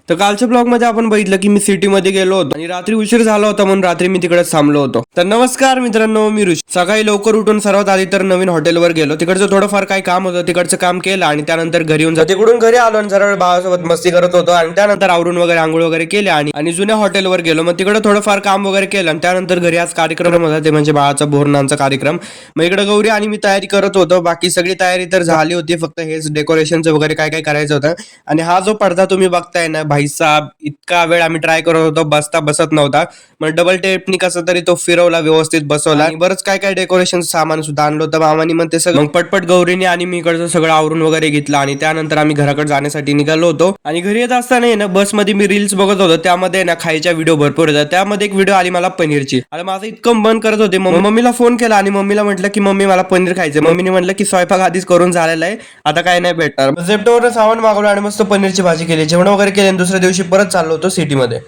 तर कालच्या ब्लॉग मध्ये आपण बघितलं की मी सिटी मध्ये गेलो होतो आणि रात्री उशीर झाला होता म्हणून रात्री मी तिकडेच थांबलो होतो. तर नमस्कार मित्रांनो, मी ऋषी. सकाळी लवकर उठून सर्वात आधी तर नवीन हॉटेलवर गेलो. तिकडचं थोडंफार काही काम होतं, तिकडचं काम केलं आणि त्यानंतर घरी येऊन तिकडून घरी आलो आणि जरा वेळ भावासोबत मस्ती करत होतो आणि त्यानंतर आवरून वगैरे आंघोळ वगैरे केले आणि जुन्या हॉटेलवर गेलो. मग तिकडे थोडंफार काम वगैरे केलं आणि त्यानंतर घरी आज कार्यक्रम होता, ते म्हणजे बाळाचा बोरणांचा कार्यक्रम. मग इकडे गौरी आणि मी तयारी करत होतो. बाकी सगळी तयारी तर झाली होती, फक्त हेच डेकोरेशनचं वगैरे काय काय करायचं होतं. आणि हा जो पडदा तुम्ही बघताय ना भाई साहेब, इतका वेळ आम्ही ट्राय करत होतो, बसत नव्हता. मग डबल टेपनी कसं तरी तो फिरवला, व्यवस्थित बसवला आणि बरंच काय काय डेकोरेशन सामान सुद्धा आणलं होतं मामानी. मग ते सगळं मग पटपट गौरीने आणि मी इकडचं सगळं आवरून वगैरे घेतलं आणि त्यानंतर आम्ही घराकडे जाण्यासाठी निघालो होतो. आणि घरी येत असताना ना बसमध्ये मी रील्स बघत होतो, त्यामध्ये ना खायच्या व्हिडिओ भरपूर होत्या. त्यामध्ये एक व्हिडिओ आली मला पनीरची. आणि माझं इतकं मन करत होते, मम्मीला फोन केला आणि मम्मीला म्हटलं की मम्मी मला पनीर खायचं. मम्मीने म्हटलं की स्वयंपाक आधीच करून झालेला आहे, आता काय नाही भेटणार. झेप्टोवरून सामान मागवलं आणि मस्त पनीरची भाजी केली, जेवण वगैरे केले आणि दुसऱ्या दिवशी परत चाललो होतो सिटीमध्ये.